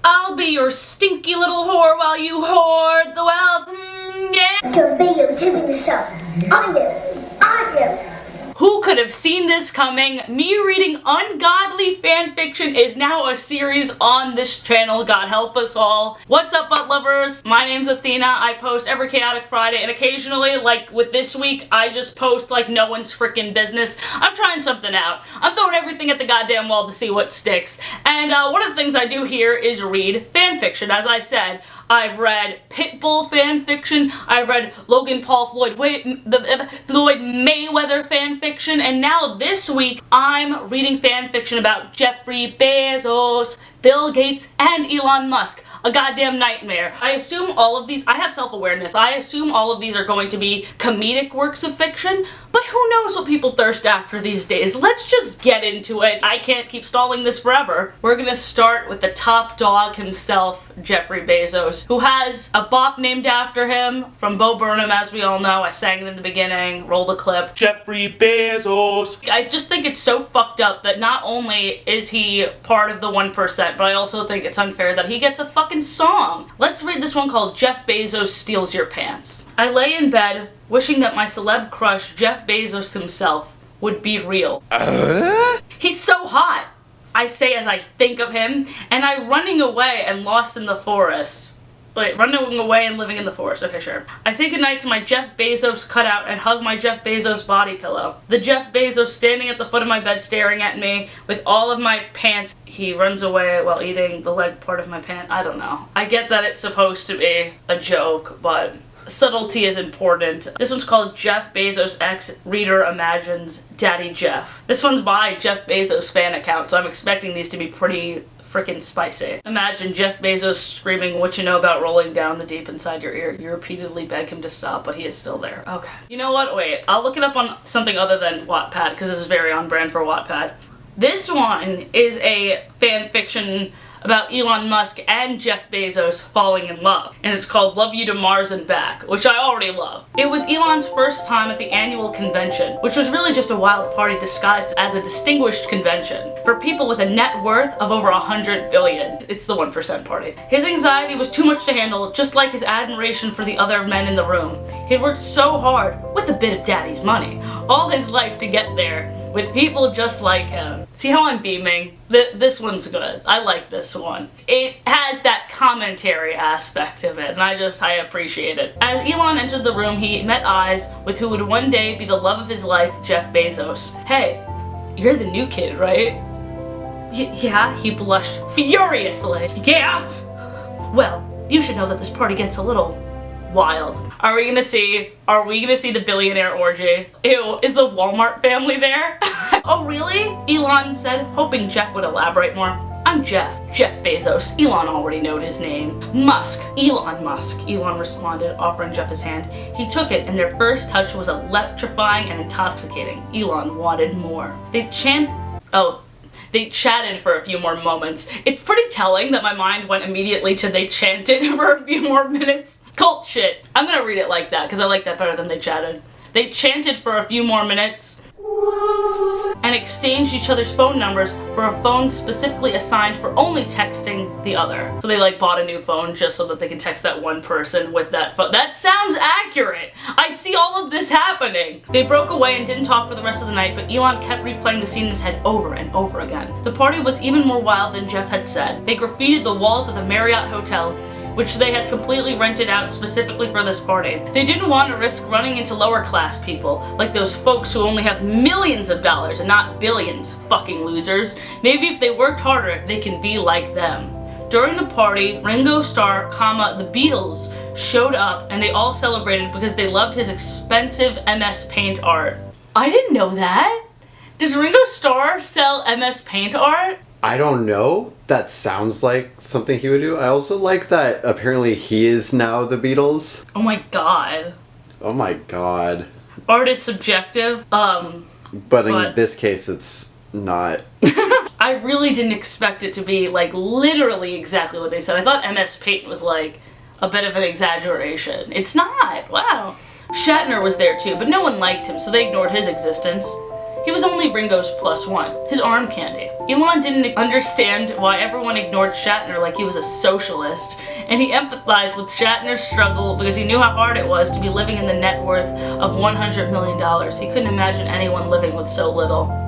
I'll be your stinky little whore while you hoard the wealth. Yeah. Your video tipping this up. On you. Who could have seen this coming? Me reading ungodly fanfiction is now a series on this channel, God help us all. What's up, butt lovers? My name's Athena. I post every chaotic Friday, and occasionally, like with this week, I just post like no one's freaking business. I'm trying something out. I'm throwing everything at the goddamn wall to see what sticks. And one of the things I do here is read fanfiction. As I said, I've read Pitbull fanfiction, I've read Logan Paul Floyd Mayweather fanfiction, and now this week I'm reading fanfiction about Jeffrey Bezos, Bill Gates, and Elon Musk. A goddamn nightmare. I assume all of these, I have self-awareness, I assume all of these are going to be comedic works of fiction, but who knows what people thirst after these days. Let's just get into it. I can't keep stalling this forever. We're gonna start with the top dog himself, Jeffrey Bezos, who has a bop named after him from Bo Burnham, as we all know. I sang it in the beginning. Roll the clip. Jeffrey Bezos. I just think it's so fucked up that not only is he part of the 1%, but I also think it's unfair that he gets a fucking song. Let's read this one called Jeff Bezos Steals Your Pants. I lay in bed wishing that my celeb crush Jeff Bezos himself would be real. He's so hot, I say as I think of him, and I'm running away and lost in the forest. Wait, running away and living in the forest. Okay, sure. I say goodnight to my Jeff Bezos cutout and hug my Jeff Bezos body pillow. The Jeff Bezos standing at the foot of my bed staring at me with all of my pants. He runs away while eating the leg part of my pant. I don't know. I get that it's supposed to be a joke, but subtlety is important. This one's called Jeff Bezos X Reader Imagines Daddy Jeff. This one's by Jeff Bezos fan account, so I'm expecting these to be pretty freaking spicy. Imagine Jeff Bezos screaming what you know about rolling down the deep inside your ear. You repeatedly beg him to stop, but he is still there. Okay. You know what? Wait, I'll look it up on something other than Wattpad, because this is very on brand for Wattpad. This one is a fan fiction about Elon Musk and Jeff Bezos falling in love, and it's called Love You to Mars and Back, which I already love. It was Elon's first time at the annual convention, which was really just a wild party disguised as a distinguished convention for people with a net worth of over 100 billion. It's the 1% party. His anxiety was too much to handle, just like his admiration for the other men in the room. He had worked so hard, with a bit of daddy's money, all his life to get there, with people just like him. See how I'm beaming? This one's good. I like this one. It has that commentary aspect of it, and I appreciate it. As Elon entered the room, he met eyes with who would one day be the love of his life, Jeff Bezos. Hey, you're the new kid, right? Yeah, he blushed furiously. Yeah? Well, you should know that this party gets a little wild. Are we gonna see the billionaire orgy? Ew, is the Walmart family there? Oh really? Elon said, hoping Jeff would elaborate more. I'm Jeff Bezos. Elon already knowed his name. Musk, Elon Musk, Elon responded, offering Jeff his hand. He took it, and their first touch was electrifying and intoxicating. Elon wanted more. They chatted for a few more moments. It's pretty telling that my mind went immediately to they chanted for a few more minutes. Cult shit. I'm gonna read it like that because I like that better than they chatted. They chanted for a few more minutes and exchanged each other's phone numbers for a phone specifically assigned for only texting the other. So they like bought a new phone just so that they can text that one person with that phone. That sounds accurate! I see all of this happening! They broke away and didn't talk for the rest of the night, but Elon kept replaying the scene in his head over and over again. The party was even more wild than Jeff had said. They graffitied the walls of the Marriott Hotel, which they had completely rented out specifically for this party. They didn't want to risk running into lower class people, like those folks who only have millions of dollars and not billions, fucking losers. Maybe if they worked harder, they can be like them. During the party, Ringo Starr, the Beatles showed up, and they all celebrated because they loved his expensive MS Paint art. I didn't know that! Does Ringo Starr sell MS Paint art? I don't know. That sounds like something he would do. I also like that apparently he is now the Beatles. Oh my god. Oh my god. Art is subjective, but in this case it's not. I really didn't expect it to be like literally exactly what they said. I thought MS Paint was like a bit of an exaggeration. It's not. Wow. Shatner was there too, but no one liked him, so they ignored his existence. He was only Ringo's +1, his arm candy. Elon didn't understand why everyone ignored Shatner like he was a socialist, and he empathized with Shatner's struggle because he knew how hard it was to be living in the net worth of $100 million. He couldn't imagine anyone living with so little.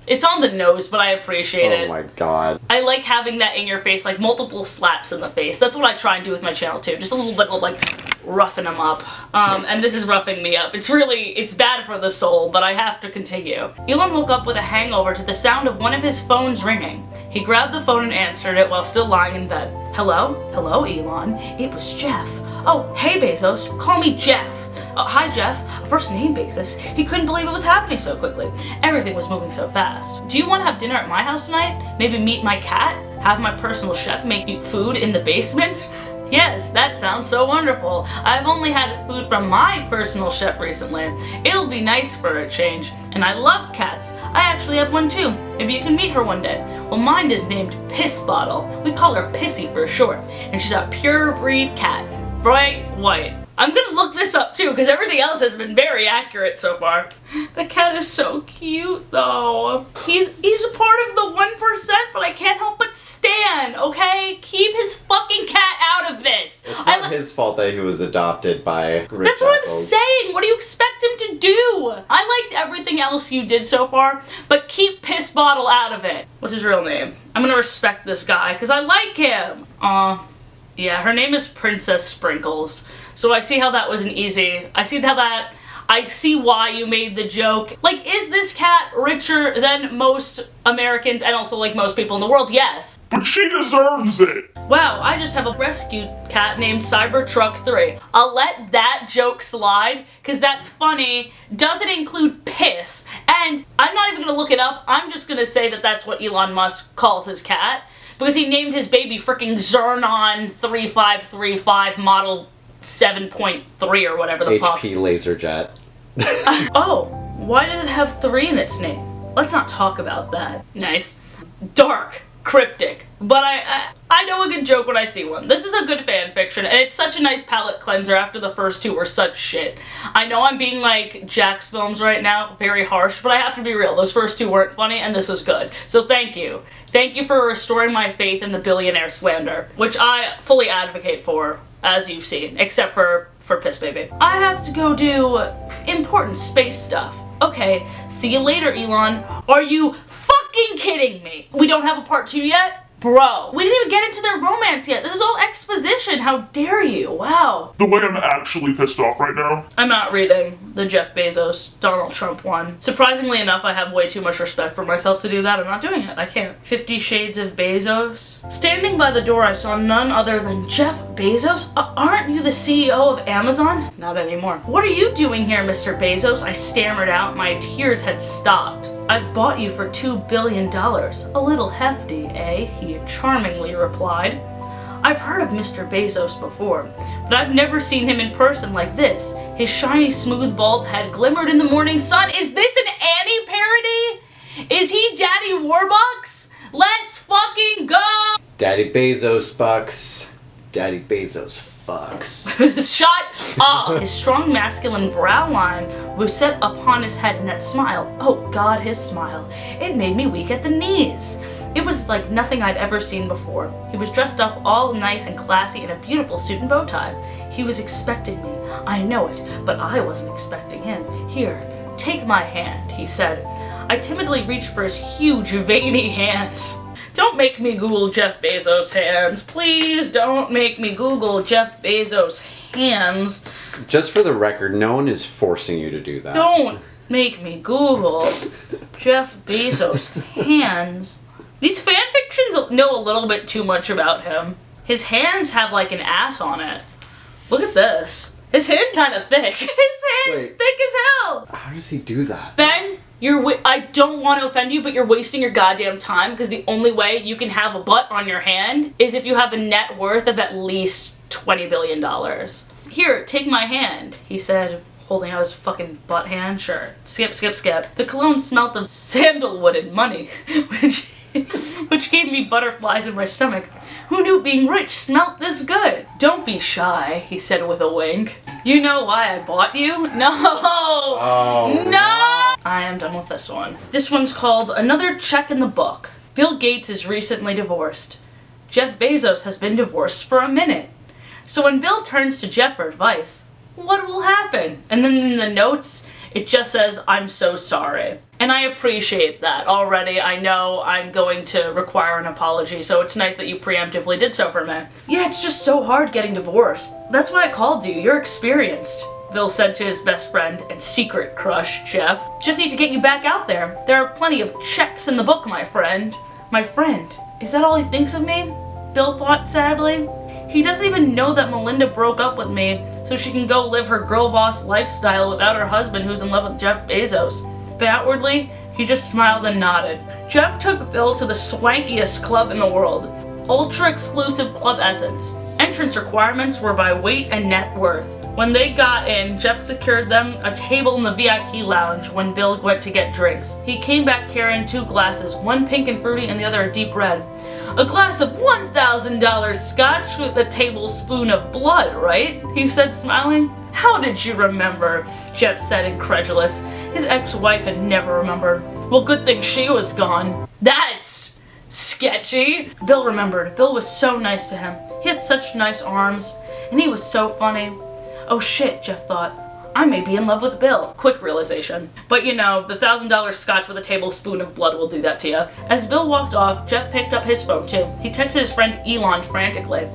It's on the nose, but I appreciate it. Oh my god. I like having that in your face, like multiple slaps in the face. That's what I try and do with my channel too. Just a little bit of like roughing them up. And this is roughing me up. It's bad for the soul, but I have to continue. Elon woke up with a hangover to the sound of one of his phones ringing. He grabbed the phone and answered it while still lying in bed. Hello? Hello, Elon. It was Jeff. Oh, hey Bezos. Call me Jeff. Hi Jeff, a first name basis. He couldn't believe it was happening so quickly. Everything was moving so fast. Do you want to have dinner at my house tonight? Maybe meet my cat? Have my personal chef make me food in the basement? Yes, that sounds so wonderful. I've only had food from my personal chef recently. It'll be nice for a change. And I love cats. I actually have one too. Maybe you can meet her one day. Well, mine is named Piss Bottle. We call her Pissy for short. And she's a pure breed cat. Bright white. I'm gonna look this up too, because everything else has been very accurate so far. The cat is so cute though. He's a part of the 1%, but I can't help but stan, okay? Keep his fucking cat out of this. It's not his fault that he was adopted by rich That's what I'm assholes. saying. What do you expect him to do? I liked everything else you did so far, but keep Piss Bottle out of it. What's his real name? I'm gonna respect this guy, because I like him. Yeah, her name is Princess Sprinkles. So I see how that wasn't easy. I see why you made the joke. Like, is this cat richer than most Americans and also like most people in the world? Yes. But she deserves it! Wow, I just have a rescued cat named Cybertruck 3. I'll let that joke slide, because that's funny. Doesn't include piss. And I'm not even gonna look it up. I'm just gonna say that that's what Elon Musk calls his cat. Because he named his baby freaking Xernon 3535 model 7.3 or whatever the fuck. HP Laserjet. Oh, why does it have 3 in its name? Let's not talk about that. Nice. Dark. Cryptic. But I know a good joke when I see one. This is a good fan fiction, and it's such a nice palate cleanser after the first 2 were such shit. I know I'm being like Jack's films right now, very harsh, but I have to be real. Those first 2 weren't funny, and this was good. So thank you. Thank you for restoring my faith in the billionaire slander, which I fully advocate for, as you've seen, except for Piss Baby. I have to go do important space stuff. Okay, see you later, Elon. Are you fucking kidding me? We don't have a part 2 yet? Bro, we didn't even get into their romance yet. This is all exposition. How dare you? Wow. The way I'm actually pissed off right now. I'm not reading the Jeff Bezos, Donald Trump one. Surprisingly enough, I have way too much respect for myself to do that. I'm not doing it. I can't. 50 Shades of Bezos. Standing by the door, I saw none other than Jeff Bezos. Aren't you the CEO of Amazon? Not anymore. What are you doing here, Mr. Bezos? I stammered out. My tears had stopped. I've bought you for $2 billion. A little hefty, eh? He charmingly replied. I've heard of Mr. Bezos before, but I've never seen him in person like this. His shiny, smooth, bald head glimmered in the morning sun. Is this an Annie parody? Is he Daddy Warbucks? Let's fucking go! Daddy Bezos bucks. Daddy Bezos fucks. Shut up! His strong masculine brow line was set upon his head, and that smile, oh god, his smile, it made me weak at the knees. It was like nothing I'd ever seen before. He was dressed up all nice and classy in a beautiful suit and bow tie. He was expecting me, I know it, but I wasn't expecting him. Here, take my hand, he said. I timidly reached for his huge, veiny hands. Don't make me Google Jeff Bezos' hands. Please don't make me Google Jeff Bezos' hands. Just for the record, no one is forcing you to do that. Don't make me Google Jeff Bezos' hands. These fanfictions know a little bit too much about him. His hands have like an ass on it. Look at this. His hand kind of thick. His hand's thick as hell. How does he do that? Ben, I don't want to offend you, but you're wasting your goddamn time, because the only way you can have a butt on your hand is if you have a net worth of at least $20 billion. Here, take my hand, he said, holding out his fucking butt hand. Sure. Skip, skip, skip. The cologne smelt of sandalwood and money, which gave me butterflies in my stomach. Who knew being rich smelt this good? Don't be shy, he said with a wink. You know why I bought you? No! Oh, No! I am done with this one. This one's called Another Check in the Book. Bill Gates is recently divorced. Jeff Bezos has been divorced for a minute. So when Bill turns to Jeff for advice, what will happen? And then in the notes, it just says, I'm so sorry. And I appreciate that already. I know I'm going to require an apology, so it's nice that you preemptively did so for me. Yeah, it's just so hard getting divorced. That's why I called you. You're experienced, Bill said to his best friend and secret crush, Jeff. Just need to get you back out there. There are plenty of checks in the book, my friend. My friend? Is that all he thinks of me? Bill thought sadly. He doesn't even know that Melinda broke up with me so she can go live her girl boss lifestyle without her husband who's in love with Jeff Bezos. But outwardly, he just smiled and nodded. Jeff took Bill to the swankiest club in the world. Ultra-exclusive Club Essence. Entrance requirements were by weight and net worth. When they got in, Jeff secured them a table in the VIP lounge when Bill went to get drinks. He came back carrying 2 glasses, one pink and fruity and the other a deep red. A glass of $1,000 scotch with a tablespoon of blood, right? He said, smiling. How did you remember? Jeff said, incredulous. His ex-wife had never remembered. Well, good thing she was gone. That's sketchy. Bill remembered. Bill was so nice to him. He had such nice arms, and he was so funny. Oh shit, Jeff thought. I may be in love with Bill. Quick realization. But you know, the $1,000 scotch with a tablespoon of blood will do that to you. As Bill walked off, Jeff picked up his phone too. He texted his friend Elon frantically.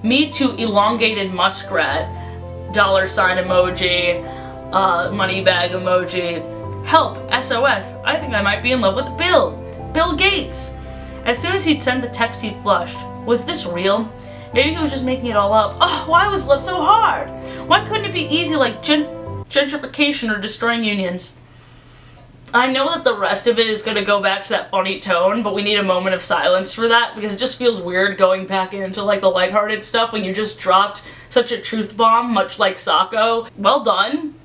Me too elongated muskrat. $sign emoji. Money bag emoji. Help, SOS. I think I might be in love with Bill. Bill Gates. As soon as he'd sent the text, he flushed. Was this real? Maybe he was just making it all up. Oh, why was love so hard? Why couldn't it be easy like gentrification or destroying unions? I know that the rest of it is going to go back to that funny tone, but we need a moment of silence for that because it just feels weird going back into like the lighthearted stuff when you just dropped such a truth bomb, much like Sacco. Well done.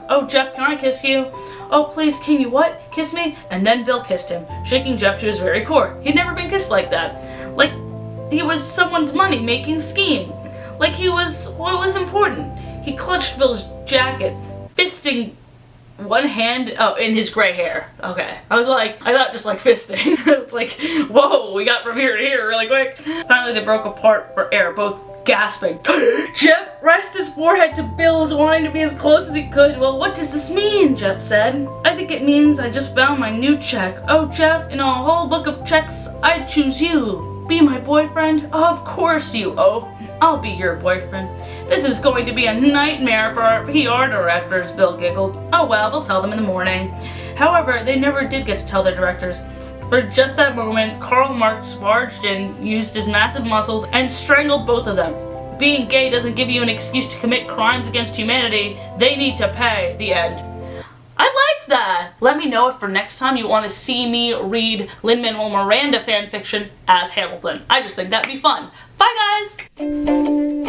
Oh, Jeff, can I kiss you? Oh, please, can you what? Kiss me? And then Bill kissed him, shaking Jeff to his very core. He'd never been kissed like that. Like he was someone's money-making scheme. Like he was what was important. He clutched Bill's jacket, fisting one hand in his gray hair. Okay. I thought just like fisting. It's like, whoa, we got from here to here really quick. Finally, they broke apart for air, both gasping. Jeff pressed his forehead to Bill's, wanting to be as close as he could. Well, what does this mean? Jeff said. I think it means I just found my new check. Oh, Jeff, in a whole book of checks, I'd choose you. Be my boyfriend? Oh, of course you, oaf. I'll be your boyfriend. This is going to be a nightmare for our PR directors, Bill giggled. Oh well, we'll tell them in the morning. However, they never did get to tell their directors. For just that moment, Karl Marx barged in, used his massive muscles, and strangled both of them. Being gay doesn't give you an excuse to commit crimes against humanity. They need to pay. The end. I like that! Let me know if for next time you want to see me read Lin-Manuel Miranda fanfiction as Hamilton. I just think that'd be fun. Bye guys!